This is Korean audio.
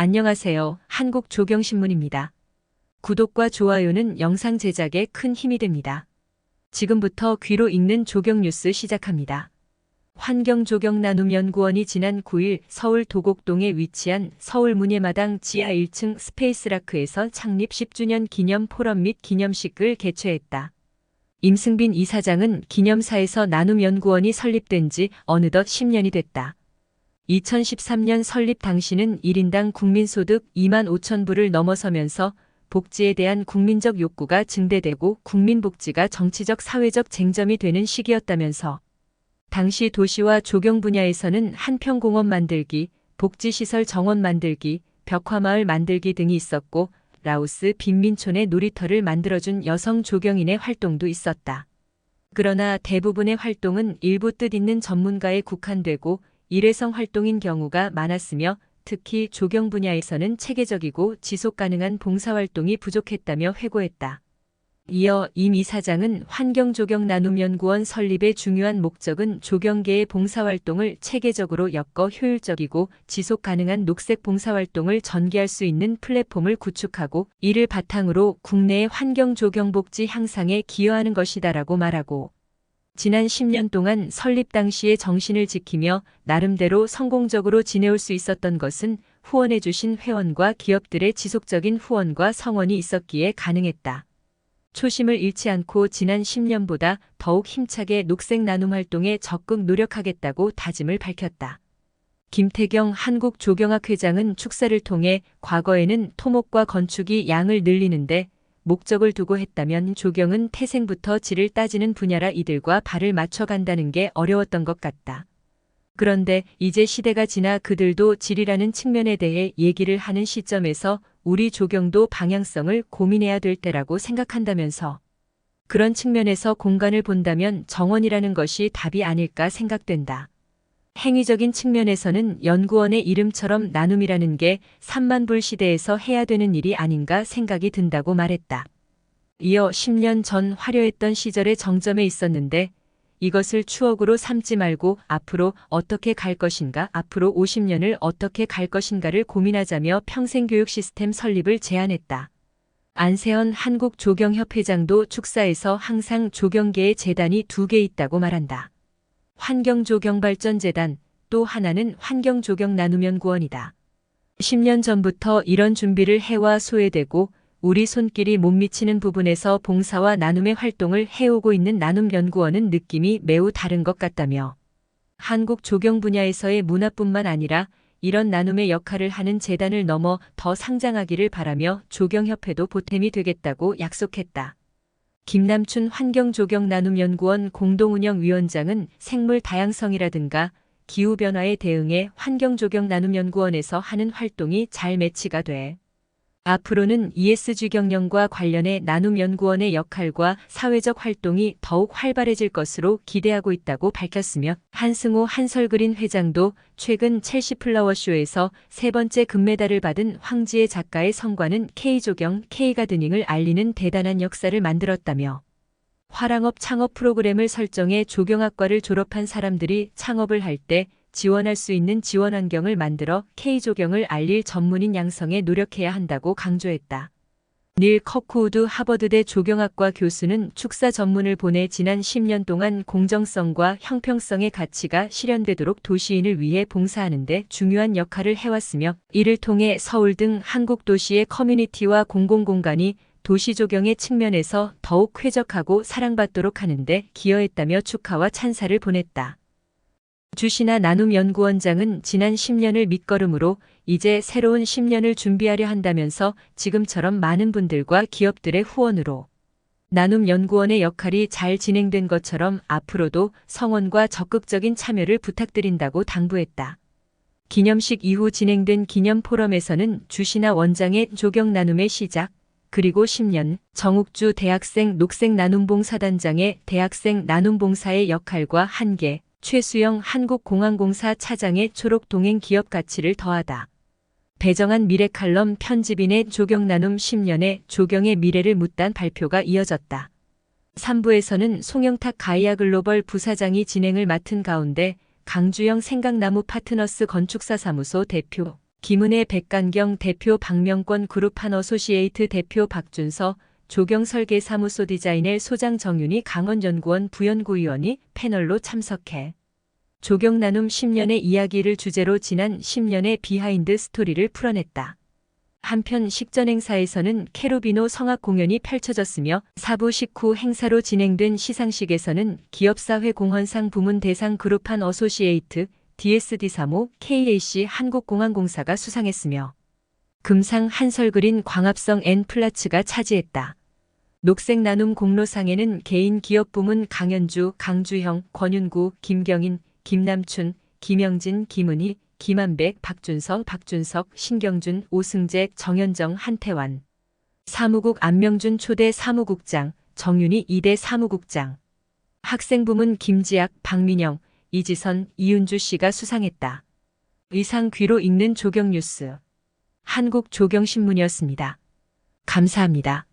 안녕하세요. 한국조경신문입니다. 구독과 좋아요는 영상 제작에 큰 힘이 됩니다. 지금부터 귀로 읽는 조경 뉴스 시작합니다. 환경조경나눔연구원이 지난 9일 서울 도곡동에 위치한 서울문예마당 지하 1층 스페이스라크에서 창립 10주년 기념 포럼 및 기념식을 개최했다. 임승빈 이사장은 기념사에서 나눔연구원이 설립된 지 어느덧 10년이 됐다. 2013년 설립 당시는 1인당 국민소득 2만 5천 불을 넘어서면서 복지에 대한 국민적 욕구가 증대되고 국민복지가 정치적 사회적 쟁점이 되는 시기였다면서 당시 도시와 조경 분야에서는 한평공원 만들기, 복지시설 정원 만들기, 벽화마을 만들기 등이 있었고 라오스 빈민촌에 놀이터를 만들어준 여성 조경인의 활동도 있었다. 그러나 대부분의 활동은 일부 뜻있는 전문가에 국한되고 일회성 활동인 경우가 많았으며 특히 조경 분야에서는 체계적이고 지속가능한 봉사활동이 부족했다며 회고했다. 이어 임 이사장은 환경조경나눔연구원 설립의 중요한 목적은 조경계의 봉사활동을 체계적으로 엮어 효율적이고 지속가능한 녹색 봉사활동을 전개할 수 있는 플랫폼을 구축하고 이를 바탕으로 국내의 환경조경복지 향상에 기여하는 것이다라고 말하고 지난 10년 동안 설립 당시의 정신을 지키며 나름대로 성공적으로 지내올 수 있었던 것은 후원해주신 회원과 기업들의 지속적인 후원과 성원이 있었기에 가능했다. 초심을 잃지 않고 지난 10년보다 더욱 힘차게 녹색 나눔 활동에 적극 노력하겠다고 다짐을 밝혔다. 김태경 한국조경학 회장은 축사를 통해 과거에는 토목과 건축이 양을 늘리는데 목적을 두고 했다면 조경은 태생부터 질을 따지는 분야라 이들과 발을 맞춰간다는 게 어려웠던 것 같다. 그런데 이제 시대가 지나 그들도 질이라는 측면에 대해 얘기를 하는 시점에서 우리 조경도 방향성을 고민해야 될 때라고 생각한다면서 그런 측면에서 공간을 본다면 정원이라는 것이 답이 아닐까 생각된다. 행위적인 측면에서는 연구원의 이름처럼 나눔이라는 게 3만 불 시대에서 해야 되는 일이 아닌가 생각이 든다고 말했다. 이어 10년 전 화려했던 시절의 정점에 있었는데 이것을 추억으로 삼지 말고 앞으로 어떻게 갈 것인가, 앞으로 50년을 어떻게 갈 것인가를 고민하자며 평생교육 시스템 설립을 제안했다. 안세현 한국조경협회장도 축사에서 항상 조경계의 재단이 2개 있다고 말한다. 환경조경발전재단, 또 하나는 환경조경나눔연구원이다. 10년 전부터 이런 준비를 해와 소외되고 우리 손길이 못 미치는 부분에서 봉사와 나눔의 활동을 해오고 있는 나눔연구원은 느낌이 매우 다른 것 같다며 한국 조경 분야에서의 문화뿐만 아니라 이런 나눔의 역할을 하는 재단을 넘어 더 상장하기를 바라며 조경협회도 보탬이 되겠다고 약속했다. 김남춘 환경조경나눔연구원 공동운영위원장은 생물 다양성이라든가 기후변화에 대응해 환경조경나눔연구원에서 하는 활동이 잘 매치가 돼. 앞으로는 ESG 경영과 관련해 나눔연구원의 역할과 사회적 활동이 더욱 활발해질 것으로 기대하고 있다고 밝혔으며 한승호 한설그린 회장도 최근 첼시 플라워쇼에서 3번째 금메달을 받은 황지혜 작가의 성과는 K조경, K가드닝을 알리는 대단한 역사를 만들었다며 화랑업 창업 프로그램을 설정해 조경학과를 졸업한 사람들이 창업을 할 때 지원할 수 있는 지원 환경을 만들어 K조경을 알릴 전문인 양성에 노력해야 한다고 강조했다. 닐 커크우드 하버드대 조경학과 교수는 축사 전문을 보내 지난 10년 동안 공정성과 형평성의 가치가 실현되도록 도시인을 위해 봉사하는 데 중요한 역할을 해왔으며 이를 통해 서울 등 한국 도시의 커뮤니티와 공공공간이 도시조경의 측면에서 더욱 쾌적하고 사랑받도록 하는 데 기여했다며 축하와 찬사를 보냈다. 주신하 나눔연구원장은 지난 10년을 밑거름으로 이제 새로운 10년을 준비하려 한다면서 지금처럼 많은 분들과 기업들의 후원으로 나눔연구원의 역할이 잘 진행된 것처럼 앞으로도 성원과 적극적인 참여를 부탁드린다고 당부했다. 기념식 이후 진행된 기념 포럼에서는 주신하 원장의 조경 나눔의 시작, 그리고 10년 정욱주 대학생 녹색나눔봉사단장의 대학생 나눔봉사의 역할과 한계, 최수영 한국공항공사 차장의 초록동행 기업 가치를 더하다. 배정한 미래칼럼 편집인의 조경나눔 10년의 조경의 미래를 묻단 발표가 이어졌다. 3부에서는 송영탁 가이아글로벌 부사장이 진행을 맡은 가운데 강주영 생각나무 파트너스 건축사 사무소 대표, 김은혜 백간경 대표 박명권 그룹한 어소시에이트 대표 박준서 조경 설계사무소 디자인엘 소장 정윤희 강원연구원 부연구위원이 패널로 참석해 조경 나눔 10년의 이야기를 주제로 지난 10년의 비하인드 스토리를 풀어냈다. 한편 식전 행사에서는 캐로비노 성악 공연이 펼쳐졌으며 사부 식후 행사로 진행된 시상식에서는 기업사회 공헌상 부문 대상 그룹한 어소시에이트 DSD3호 KAC 한국공항공사가 수상했으며 금상 한설그린 광합성 N 플라츠가 차지했다. 녹색 나눔 공로상에는 개인 기업 부문 강현주, 강주형, 권윤구, 김경인, 김남춘, 김영진, 김은희, 김한백, 박준서, 박준석, 신경준, 오승재, 정현정, 한태환, 사무국 안명준 초대 사무국장, 정윤희 2대 사무국장, 학생부문 김지학, 박민영, 이지선, 이윤주 씨가 수상했다. 의상 귀로 읽는 조경뉴스 한국조경신문이었습니다. 감사합니다.